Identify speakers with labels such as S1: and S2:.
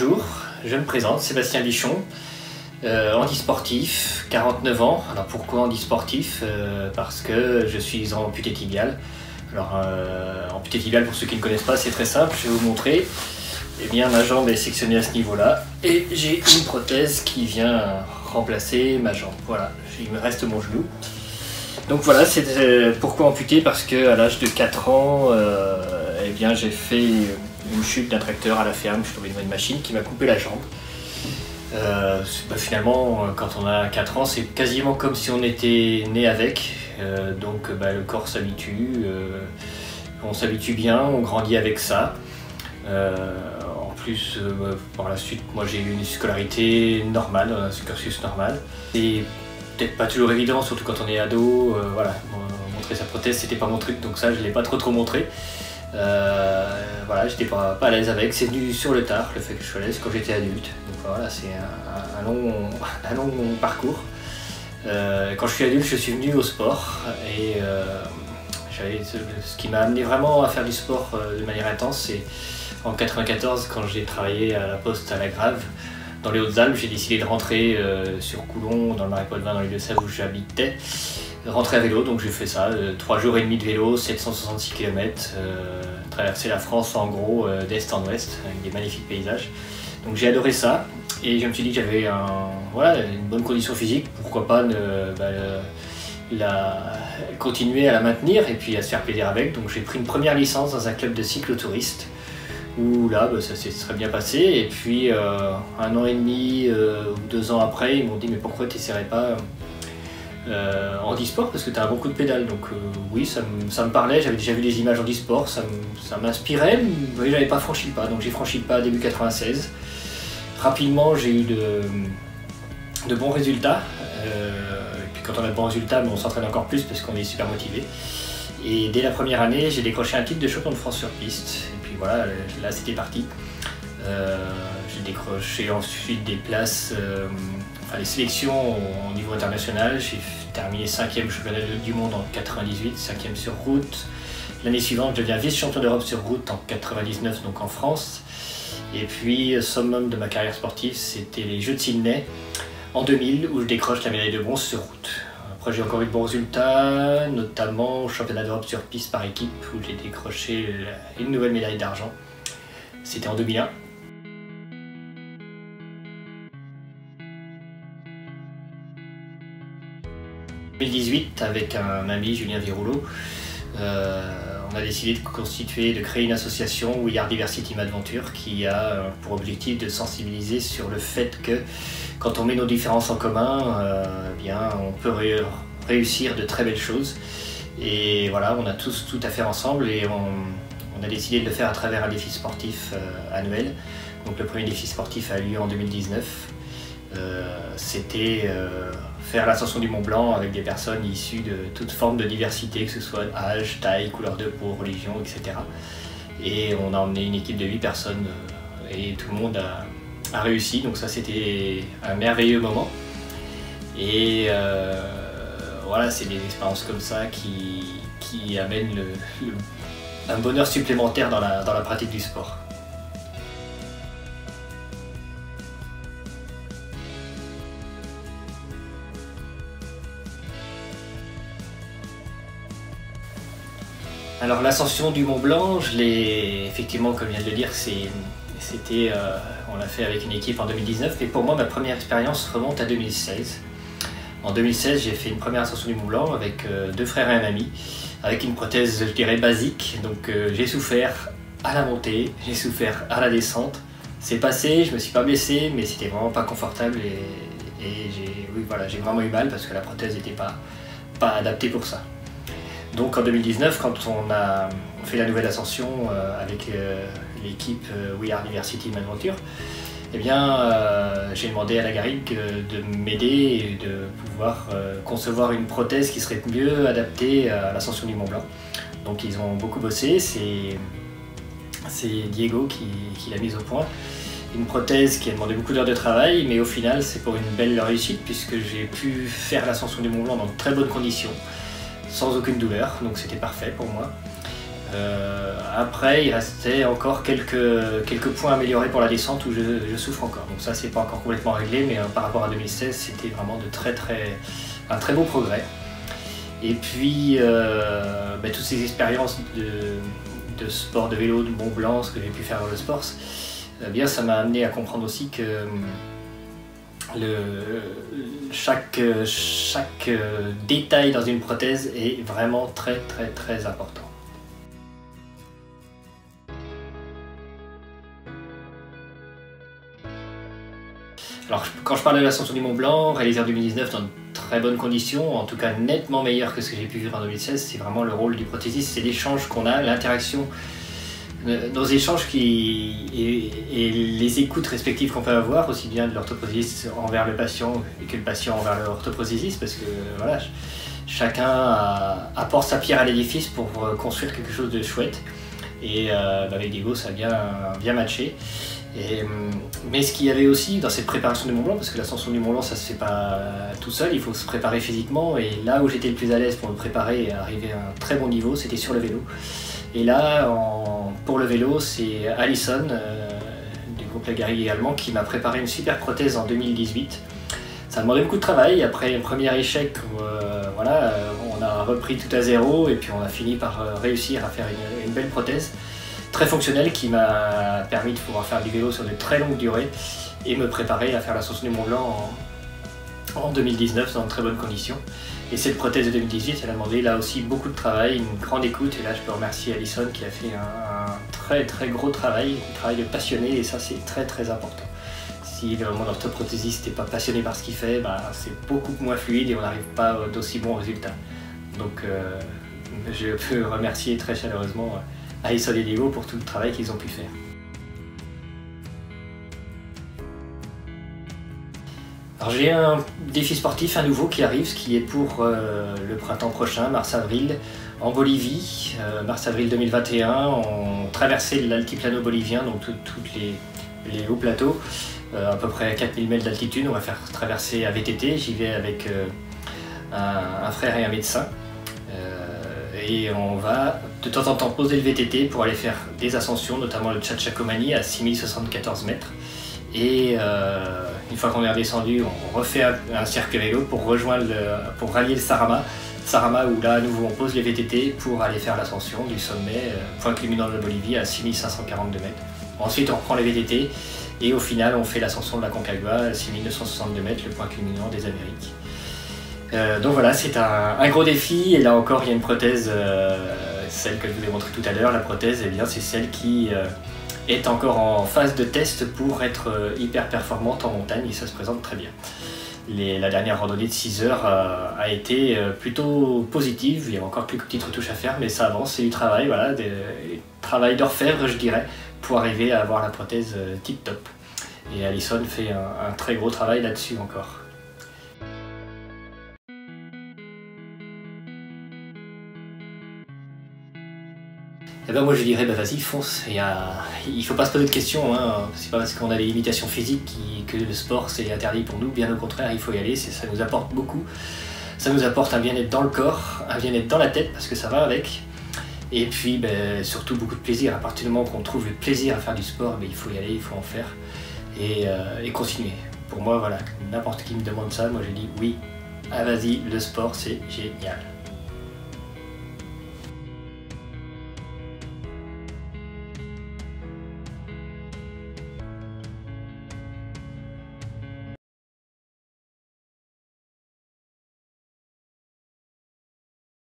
S1: bonjour, je me présente, Sébastien Bichon, handisportif, 49 ans. Alors pourquoi handisportif? Parce que je suis amputé tibial. Alors amputé tibial, pour ceux qui ne connaissent pas, c'est très simple, je vais vous montrer. Eh bien, ma jambe est sectionnée à ce niveau-là et j'ai une prothèse qui vient remplacer ma jambe. Voilà, il me reste mon genou. Donc voilà, c'est pourquoi amputé, parce qu'à l'âge de 4 ans, eh bien, j'ai fait une chute d'un tracteur à la ferme, je suis tombé devant une machine qui m'a coupé la jambe. Finalement, quand on a 4 ans, c'est quasiment comme si on était né avec, donc le corps s'habitue, on s'habitue bien, on grandit avec ça. En plus, par la suite, moi j'ai eu une scolarité normale, un cursus normal. Et peut-être pas toujours évident, surtout quand on est ado. Voilà, montrer sa prothèse, c'était pas mon truc, donc ça je l'ai pas trop montré. Voilà, j'étais pas à l'aise avec. C'est venu sur le tard, le fait que je sois à l'aise quand j'étais adulte. Donc voilà, c'est un long parcours. Quand je suis adulte, je suis venu au sport et ce qui m'a amené vraiment à faire du sport de manière intense, c'est en 94, quand j'ai travaillé à la Poste à La Grave, dans les Hautes-Alpes. J'ai décidé de rentrer sur Coulon, dans le Marais Poitevin, dans les Deux-Sèvres où j'habitais, rentrer à vélo. Donc j'ai fait ça, 3 jours et demi de vélo, 766 km, traverser la France en gros d'est en ouest, avec des magnifiques paysages. Donc j'ai adoré ça et je me suis dit que j'avais une bonne condition physique, pourquoi pas continuer à la maintenir et puis à se faire plaisir avec. Donc j'ai pris une première licence dans un club de cyclotouristes où là ça s'est très bien passé, et puis 1 an et demi ou 2 ans après, ils m'ont dit mais pourquoi tu n'essaierais pas handisport, parce que tu as un bon coup de pédale. Donc oui, ça me parlait, j'avais déjà vu des images handisport, ça m'inspirait, mais j'avais pas franchi le pas. Donc j'ai franchi le pas début 96. Rapidement j'ai eu de bons résultats, et puis quand on a de bons résultats, on s'entraîne encore plus parce qu'on est super motivé. Et dès la première année, j'ai décroché un titre de champion de France sur piste. Et puis voilà, là c'était parti. J'ai décroché ensuite des places, les sélections au niveau international. J'ai terminé 5e championnat du monde en 98, 5e sur route. L'année suivante, je deviens vice-champion d'Europe sur route en 99, donc en France. Et puis, summum de ma carrière sportive, c'était les Jeux de Sydney en 2000, où je décroche la médaille de bronze sur route. Après, j'ai encore eu de bons résultats, notamment au championnat d'Europe sur piste par équipe, où j'ai décroché une nouvelle médaille d'argent. C'était en 2001. En 2018, avec un ami, Julien Virouleau, on a décidé de créer une association We Are Diversity Madventure, qui a pour objectif de sensibiliser sur le fait que quand on met nos différences en commun, on peut réussir de très belles choses. Et voilà, on a tous tout à faire ensemble, et on a décidé de le faire à travers un défi sportif annuel. Donc le premier défi sportif a eu lieu en 2019. C'était faire l'ascension du Mont Blanc avec des personnes issues de toute forme de diversité, que ce soit âge, taille, couleur de peau, religion, etc. Et on a emmené une équipe de 8 personnes et tout le monde a réussi. Donc ça, c'était un merveilleux moment. Et voilà, c'est des expériences comme ça qui amènent un bonheur supplémentaire dans la pratique du sport. Alors l'ascension du Mont Blanc, je l'ai effectivement, comme je viens de le dire, on l'a fait avec une équipe en 2019, mais pour moi ma première expérience remonte à 2016. En 2016, j'ai fait une première ascension du Mont Blanc avec 2 frères et un ami, avec une prothèse, je dirais, basique. Donc j'ai souffert à la montée, j'ai souffert à la descente. C'est passé, je me suis pas blessé, mais c'était vraiment pas confortable et j'ai vraiment eu mal parce que la prothèse n'était pas adaptée pour ça. Donc en 2019, quand on a fait la nouvelle ascension avec l'équipe We Are Diversity Madventure, eh bien, j'ai demandé à la Garrigue de m'aider et de pouvoir concevoir une prothèse qui serait mieux adaptée à l'ascension du Mont Blanc. Donc ils ont beaucoup bossé, c'est Diego qui l'a mise au point. Une prothèse qui a demandé beaucoup d'heures de travail, mais au final c'est pour une belle réussite puisque j'ai pu faire l'ascension du Mont Blanc dans de très bonnes conditions, sans aucune douleur, donc c'était parfait pour moi. Après, il restait encore quelques points améliorés pour la descente où je souffre encore. Donc ça, c'est pas encore complètement réglé, mais par rapport à 2016, c'était vraiment un très beau progrès. Et puis, toutes ces expériences de sport de vélo, de Mont Blanc, ce que j'ai pu faire dans le sport, ça m'a amené à comprendre aussi que chaque détail dans une prothèse est vraiment très important. Alors, quand je parle de l'ascension du Mont Blanc, réalisée en 2019 dans de très bonnes conditions, en tout cas nettement meilleure que ce que j'ai pu vivre en 2016, c'est vraiment le rôle du prothésiste, c'est l'échange qu'on a, l'interaction, nos échanges et les écoutes respectives qu'on peut avoir, aussi bien de l'orthoprothésiste envers le patient que le patient envers l'orthoprothésiste, parce que voilà, chacun apporte sa pierre à l'édifice pour construire quelque chose de chouette. Et avec Diego, ça a bien matché. Mais ce qu'il y avait aussi dans cette préparation du Mont Blanc, parce que l'ascension du Mont Blanc ça se fait pas tout seul, il faut se préparer physiquement, et là où j'étais le plus à l'aise pour me préparer et arriver à un très bon niveau, c'était sur le vélo. Et là, pour le vélo, c'est Alison du groupe Lagari également qui m'a préparé une super prothèse en 2018. Ça a demandé beaucoup de travail, après un premier échec où on a repris tout à zéro et puis on a fini par réussir à faire une belle prothèse très fonctionnelle qui m'a permis de pouvoir faire du vélo sur de très longues durées et me préparer à faire l'ascension du Mont Blanc en 2019 dans de très bonnes conditions. Et cette prothèse de 2018, elle a demandé là aussi beaucoup de travail, une grande écoute, et là je peux remercier Alison qui a fait un très gros travail, un travail de passionné, et ça c'est très important. Si mon orthoprothésiste n'est pas passionné par ce qu'il fait, c'est beaucoup moins fluide et on n'arrive pas d'aussi bons résultats. Donc je peux remercier très chaleureusement Alison et Diego pour tout le travail qu'ils ont pu faire. Alors j'ai un défi sportif, un nouveau qui arrive, ce qui est pour le printemps prochain, mars-avril, en Bolivie, mars-avril 2021, on traversait l'altiplano bolivien, donc tous les hauts plateaux, à peu près 4000 mètres d'altitude. On va faire traverser à VTT, j'y vais avec un frère et un médecin, et on va de temps en temps poser le VTT pour aller faire des ascensions, notamment le Chachacomani à 6074 mètres. Et une fois qu'on est redescendu, on refait un cercle vélo pour rallier le Sarama où là à nouveau on pose les VTT pour aller faire l'ascension du sommet, point culminant de la Bolivie à 6542 mètres. Ensuite on reprend les VTT et au final on fait l'ascension de la Concagua à 6962 mètres, le point culminant des Amériques. Donc voilà, c'est un gros défi, et là encore il y a une prothèse, celle que je vous ai montrée tout à l'heure. La prothèse, c'est celle qui est encore en phase de test pour être hyper performante en montagne, et ça se présente très bien. La dernière randonnée de 6 heures a été plutôt positive. Il y a encore quelques petites retouches à faire, mais ça avance, c'est du travail, travail d'orfèvre je dirais, pour arriver à avoir la prothèse tip top. Et Alison fait un très gros travail là-dessus encore. Eh ben moi je dirais vas-y fonce, il faut pas se poser de questions, hein. C'est pas parce qu'on a des limitations physiques que le sport c'est interdit pour nous, bien au contraire il faut y aller, ça nous apporte beaucoup, ça nous apporte un bien-être dans le corps, un bien-être dans la tête parce que ça va avec, et puis surtout beaucoup de plaisir. À partir du moment qu'on trouve le plaisir à faire du sport, il faut y aller, il faut en faire et continuer. Pour moi voilà, n'importe qui me demande ça, moi je dis oui, vas-y, le sport c'est génial.